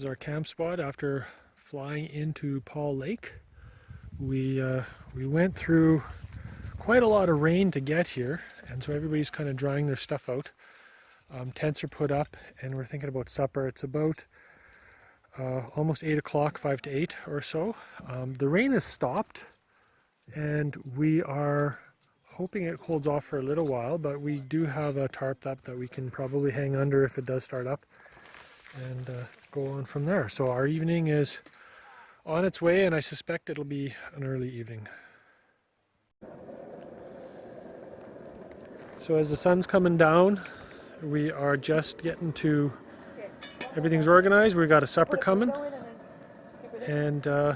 is our camp spot after flying into Paull Lake. We went through quite a lot of rain to get here, and so everybody's kind of drying their stuff out. Tents are put up, and we're thinking about supper. It's about almost 8 o'clock, 5 to 8 or so. The rain has stopped, and we are hoping it holds off for a little while, but we do have a tarp up that we can probably hang under if it does start up, and go on from there. So our evening is on its way, and I suspect it'll be an early evening. So as the sun's coming down, we are just getting to, everything's organized. We've got a supper coming, and the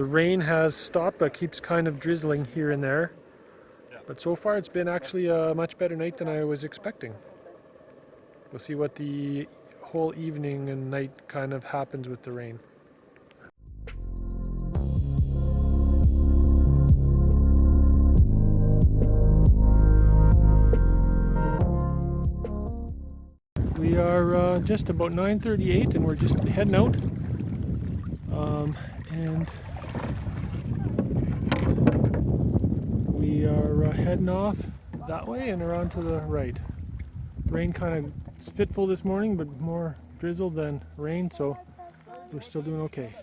rain has stopped but keeps kind of drizzling here and there. But so far it's been actually a much better night than I was expecting. We'll see what the whole evening and night kind of happens with the rain. We are just about 9:38 and we're just heading out. And we are heading off that way and around to the right. Rain kind of fitful this morning, but more drizzle than rain, so we're still doing okay.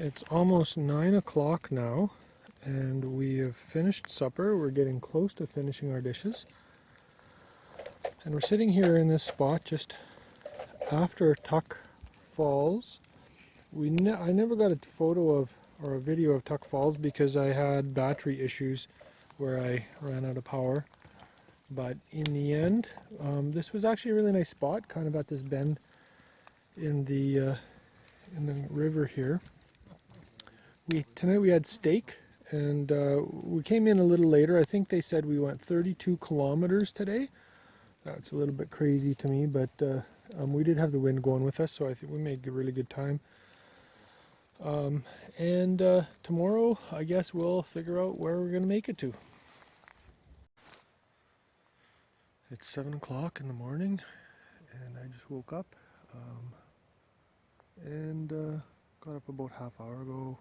It's almost 9 o'clock now, and we have finished supper. We're getting close to finishing our dishes. And we're sitting here in this spot just after Tuck Falls. I never got a photo of or a video of Tuck Falls because I had battery issues where I ran out of power. But in the end, this was actually a really nice spot, kind of at this bend in the river here. Tonight we had steak, and we came in a little later. I think they said we went 32 kilometers today. That's a little bit crazy to me, but we did have the wind going with us, so I think we made a really good time. And tomorrow, I guess we'll figure out where we're going to make it to. It's 7 o'clock in the morning, and I just woke up and got up about half hour ago.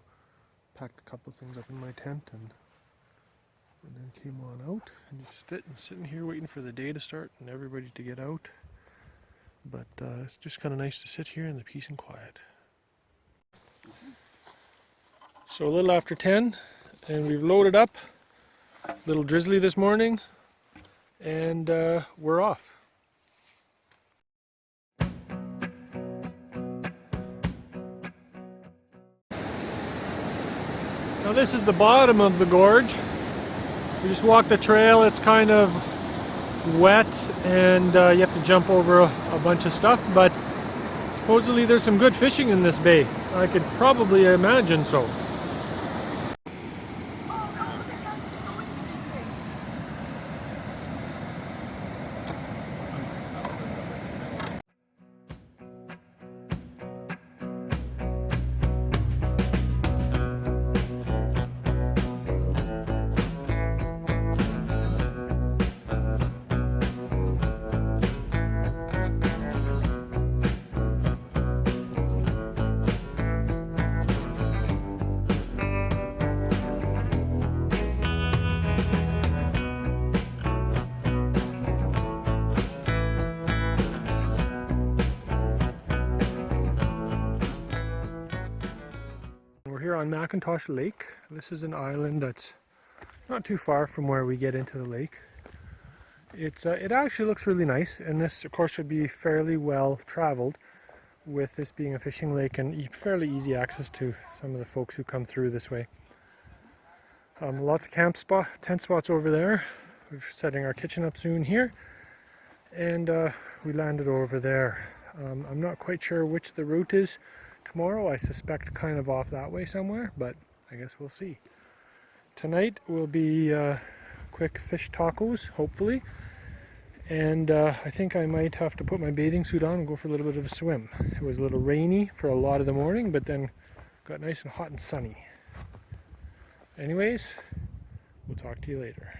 Packed a couple things up in my tent and then came on out and just sitting here waiting for the day to start and everybody to get out. But it's just kind of nice to sit here in the peace and quiet. So a little after 10, and we've loaded up. A little drizzly this morning, and we're off. Now this is the bottom of the gorge. We just walked the trail. It's kind of wet, and you have to jump over a bunch of stuff, but supposedly there's some good fishing in this bay. I could probably imagine so. here on McIntosh Lake. This is an island that's not too far from where we get into the lake. It actually looks really nice, and this of course would be fairly well traveled, with this being a fishing lake and fairly easy access to some of the folks who come through this way. Lots of tent spots over there. We're setting our kitchen up soon here, and we landed over there. I'm not quite sure which the route is tomorrow. I suspect kind of off that way somewhere, but I guess we'll see. Tonight will be quick fish tacos, hopefully, and I think I might have to put my bathing suit on and go for a little bit of a swim. It was a little rainy for a lot of the morning, but then got nice and hot and sunny. Anyways, we'll talk to you later.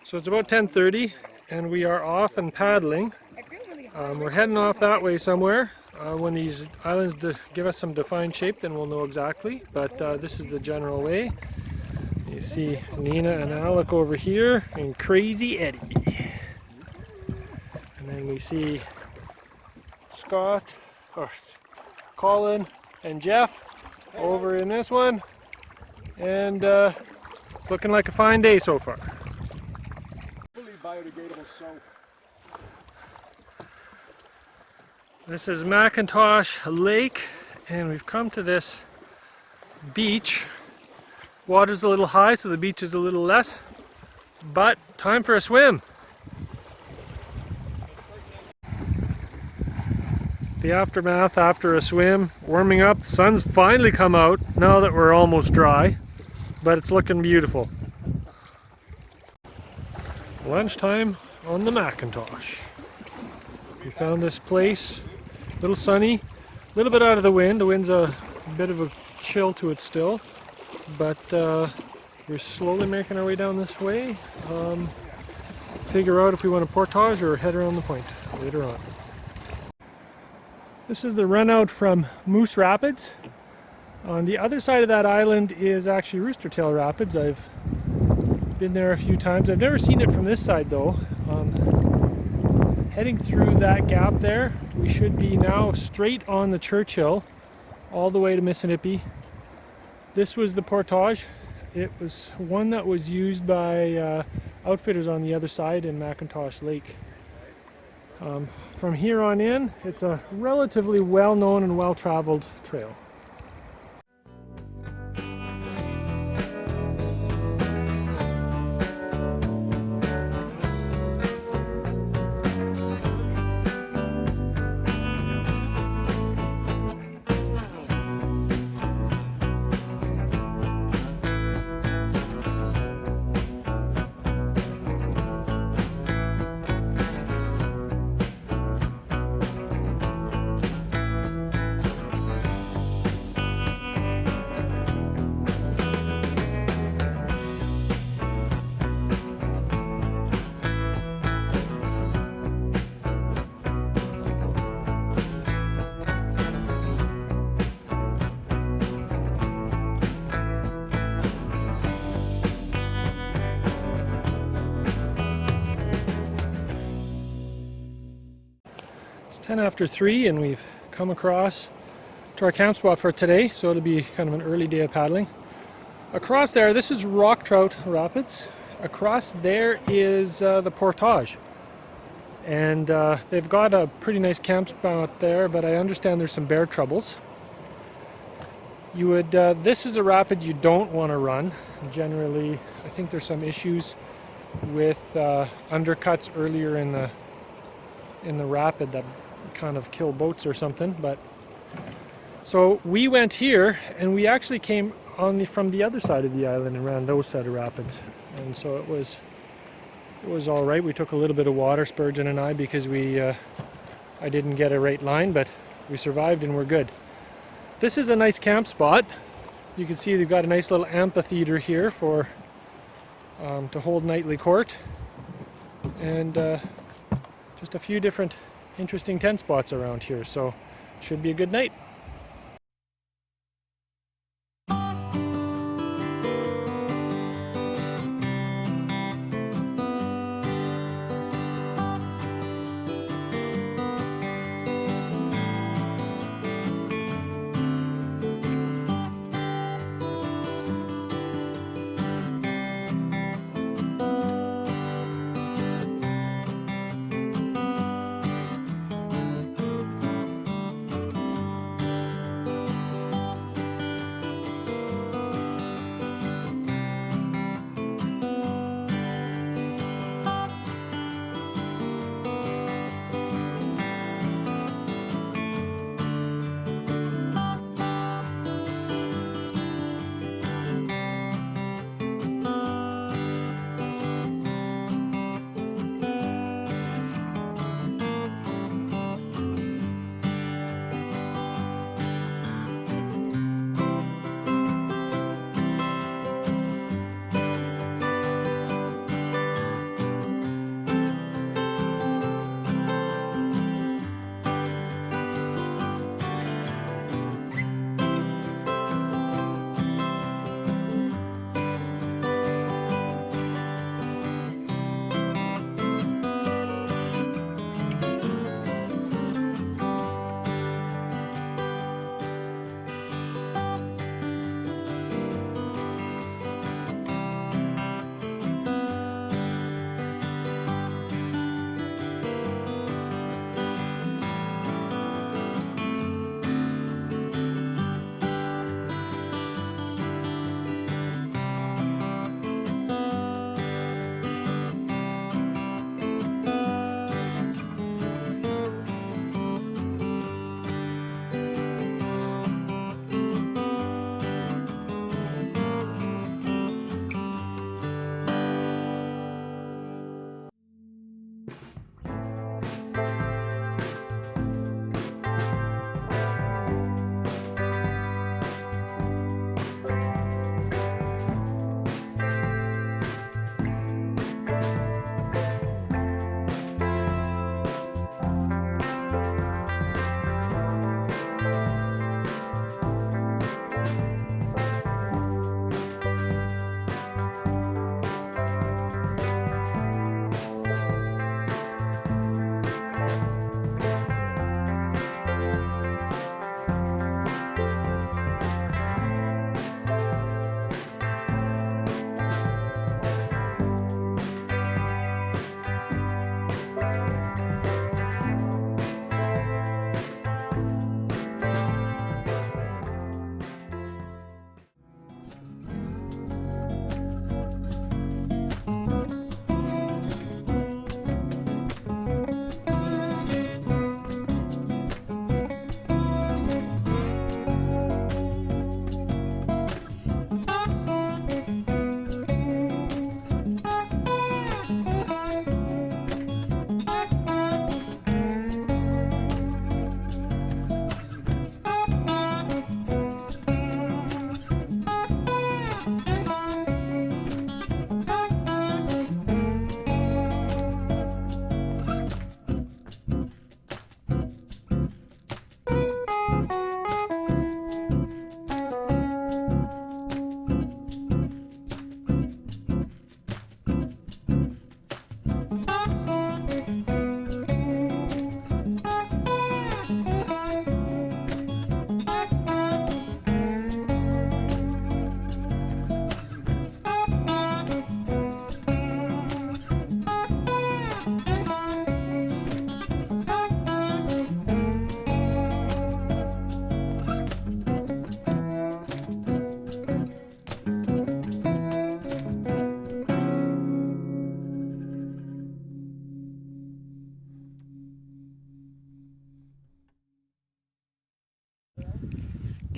So it's about 10:30 and we are off and paddling. We're heading off that way somewhere. When these islands give us some defined shape, then we'll know exactly, but this is the general way. You see Nina and Alec over here and Crazy Eddie. And then we see Scott, or Colin and Jeff over in this one. And it's looking like a fine day so far. Biodegradable soap. This is McIntosh Lake, and we've come to this beach. Water's a little high, so the beach is a little less, but time for a swim. The aftermath after a swim, warming up. The sun's finally come out now that we're almost dry, but it's looking beautiful. Lunchtime on the McIntosh. We found this place, a little sunny, a little bit out of the wind. The wind's a bit of a chill to it still, but we're slowly making our way down this way. Figure out if we want to portage or head around the point later on. This is the run out from Moose Rapids. On the other side of that island is actually Rooster Tail Rapids. I've been there a few times. I've never seen it from this side though. Heading through that gap there, we should be now straight on the Churchill all the way to Mississippi. This was the portage. It was one that was used by outfitters on the other side in McIntosh Lake. From here on in, it's a relatively well-known and well-traveled trail. It's 10 after 3 and we've come across to our camp spot for today, so it'll be kind of an early day of paddling. Across there, this is Rock Trout Rapids. Across there is the portage, and they've got a pretty nice camp spot there, but I understand there's some bear troubles. You would this is a rapid you don't want to run. Generally, I think there's some issues with undercuts earlier in the rapid that kind of kill boats or something. But so we went here, and we actually came on from the other side of the island and ran those set of rapids, and so it was all right. We took a little bit of water, Spurgeon and I, because I didn't get a right line, but we survived and we're good. This is a nice camp spot. You can see they've got a nice little amphitheater here for to hold nightly court, and just a few different interesting tent spots around here, so should be a good night.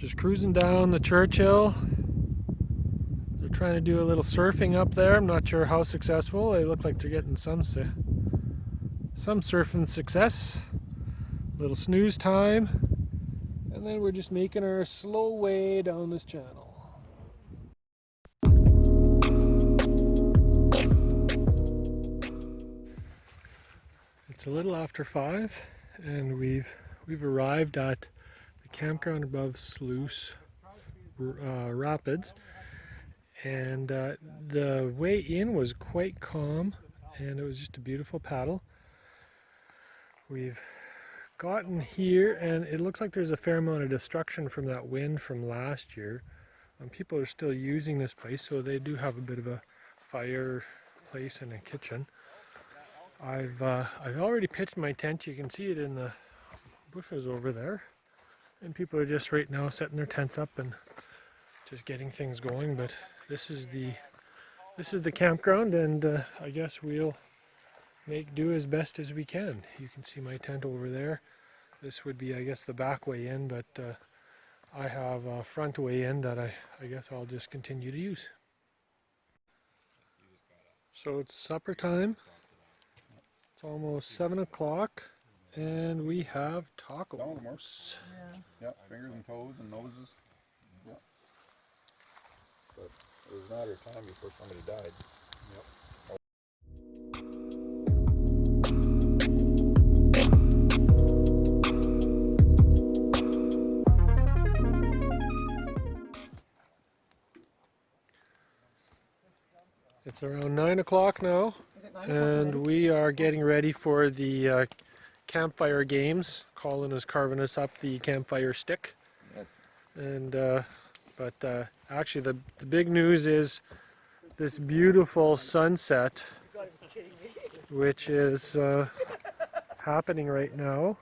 Just cruising down the Churchill. They're trying to do a little surfing up there. I'm not sure how successful. They look like they're getting some surfing success. Little snooze time. And then we're just making our slow way down this channel. It's a little after 5 and we've arrived at the campground above Sluice Rapids, and the way in was quite calm and it was just a beautiful paddle. We've gotten here and it looks like there's a fair amount of destruction from that wind from last year. People are still using this place, so they do have a bit of a fireplace and a kitchen. I've already pitched my tent. You can see it in the bushes over there, and people are just right now setting their tents up and just getting things going. But this is the campground, and I guess we'll make do as best as we can. You can see my tent over there. This would be, I guess, the back way in, but I have a front way in that I guess I'll just continue to use. So it's supper time. It's almost 7 o'clock and we have tacos. Yeah. Yep, fingers and toes and noses. Yep. But it was a matter of time before somebody died. Yep. It's around 9 o'clock now, and we are getting ready for the campfire games. Colin is carving us up the campfire stick. Yes. And but actually the big news is this beautiful sunset, which is happening right now.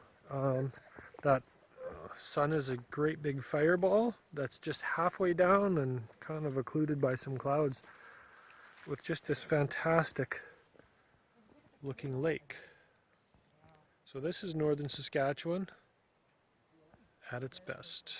That sun is a great big fireball that's just halfway down and kind of occluded by some clouds, with just this fantastic looking lake. So this is northern Saskatchewan at its best.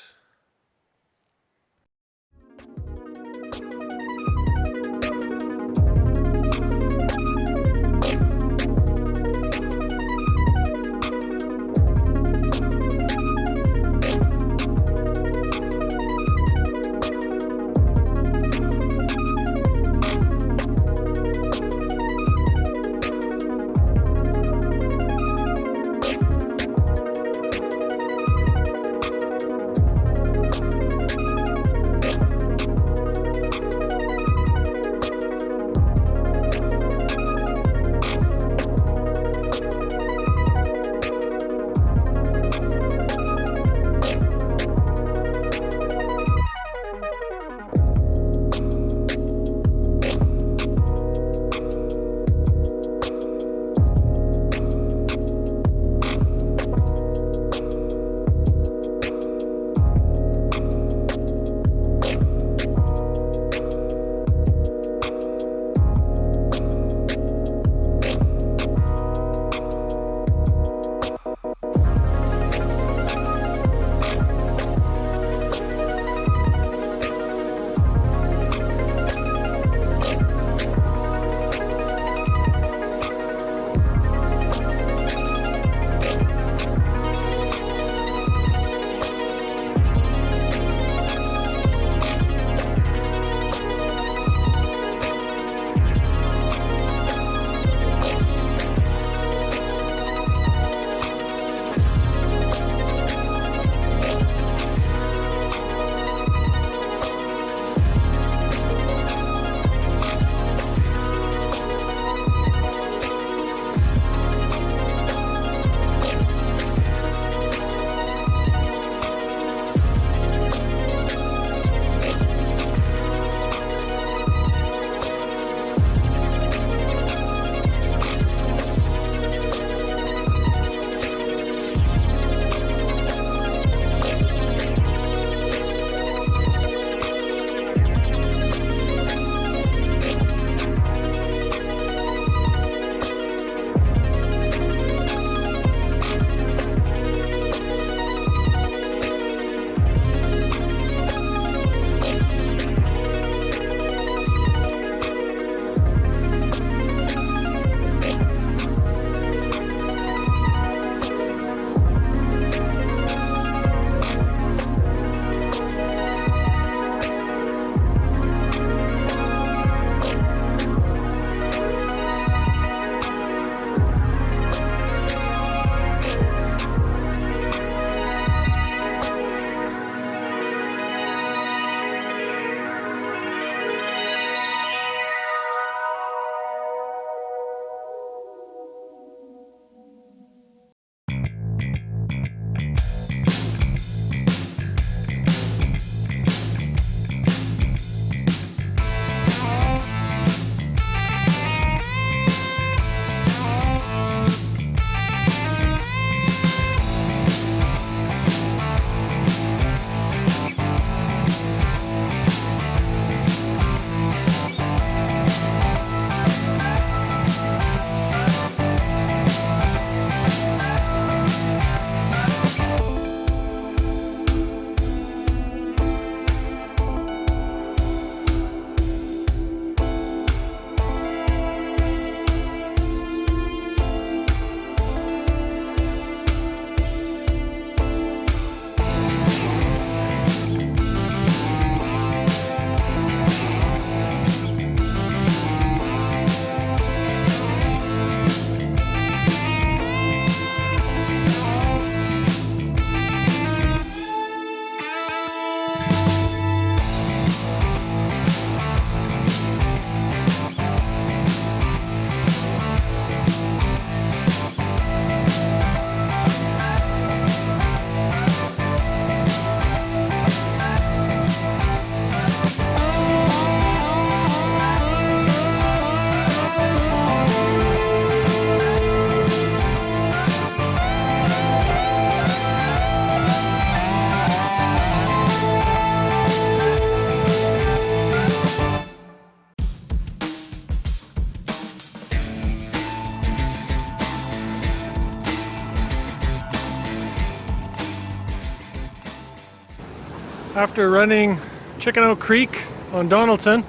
After running Chicken Oak Creek on Donaldson,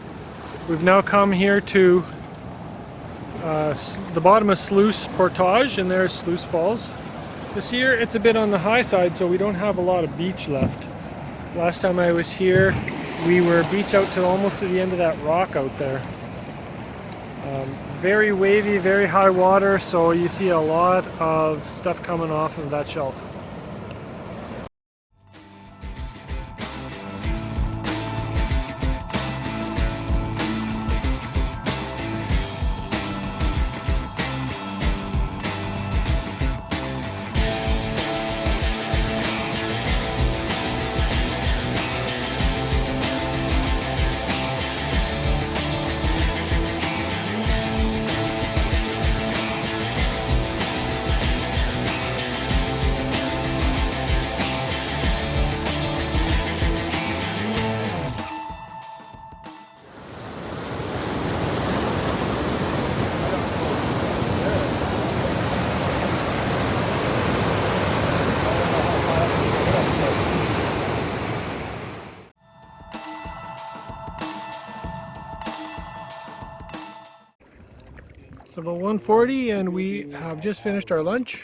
we've now come here to the bottom of Sluice Portage, and there's Sluice Falls. This year it's a bit on the high side, so we don't have a lot of beach left. Last time I was here, we were beach out to almost to the end of that rock out there. Very wavy, very high water, so you see a lot of stuff coming off of that shelf. It's about 1:40 and we have just finished our lunch.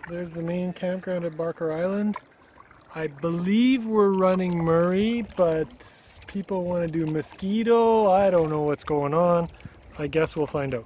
There's the main campground at Barker Island. I believe we're running Murray, but people want to do Mosquito. I don't know what's going on. I guess we'll find out.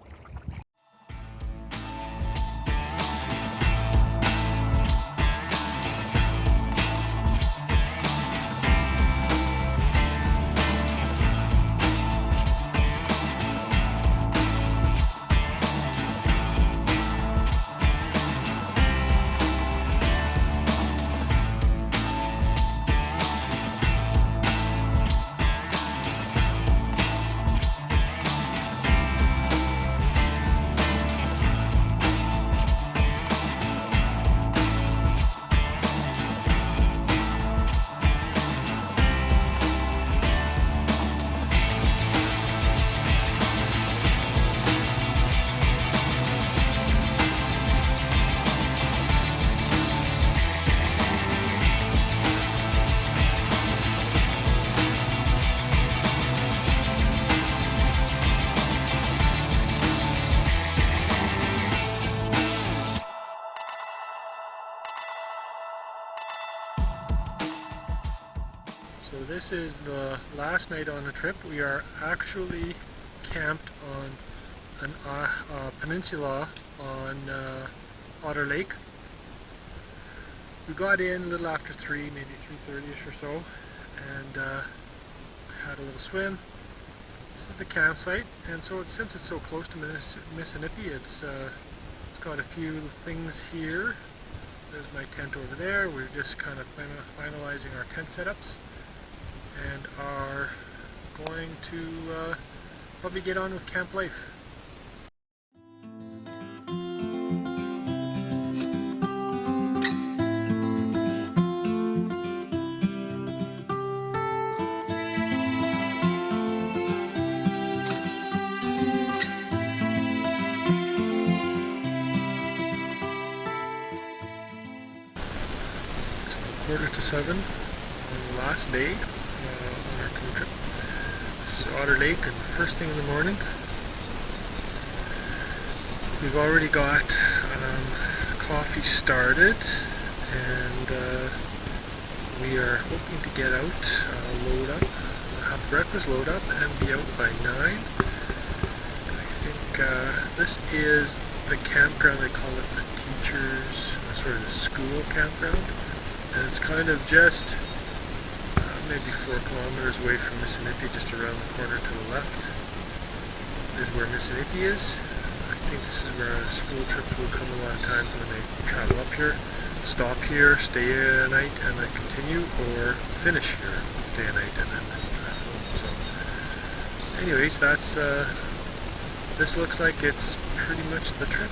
So this is the last night on the trip. We are actually camped on a peninsula on Otter Lake. We got in a little after 3, maybe 3:30ish or so, and had a little swim. This is the campsite, and so since it's so close to Mississippi, it's got a few things here. There's my tent over there. We're just kind of finalizing our tent setups, and are going to probably get on with camp life. It's 6:45 on the last day on our canoe trip. This is Otter Lake, and first thing in the morning, we've already got coffee started, and we are hoping to get out, load up, have breakfast, load up, and be out by 9. I think this is the campground. They call it the teachers, sort of the school campground, and it's kind of just maybe 4 kilometers away from Mississippi, just around the corner to the left is where Mississippi is. I think this is where school trips will come a lot of times when they travel up here, stop here, stay a night, and then continue, or finish here, stay a night, and then home. So anyways, that's this looks like it's pretty much the trip.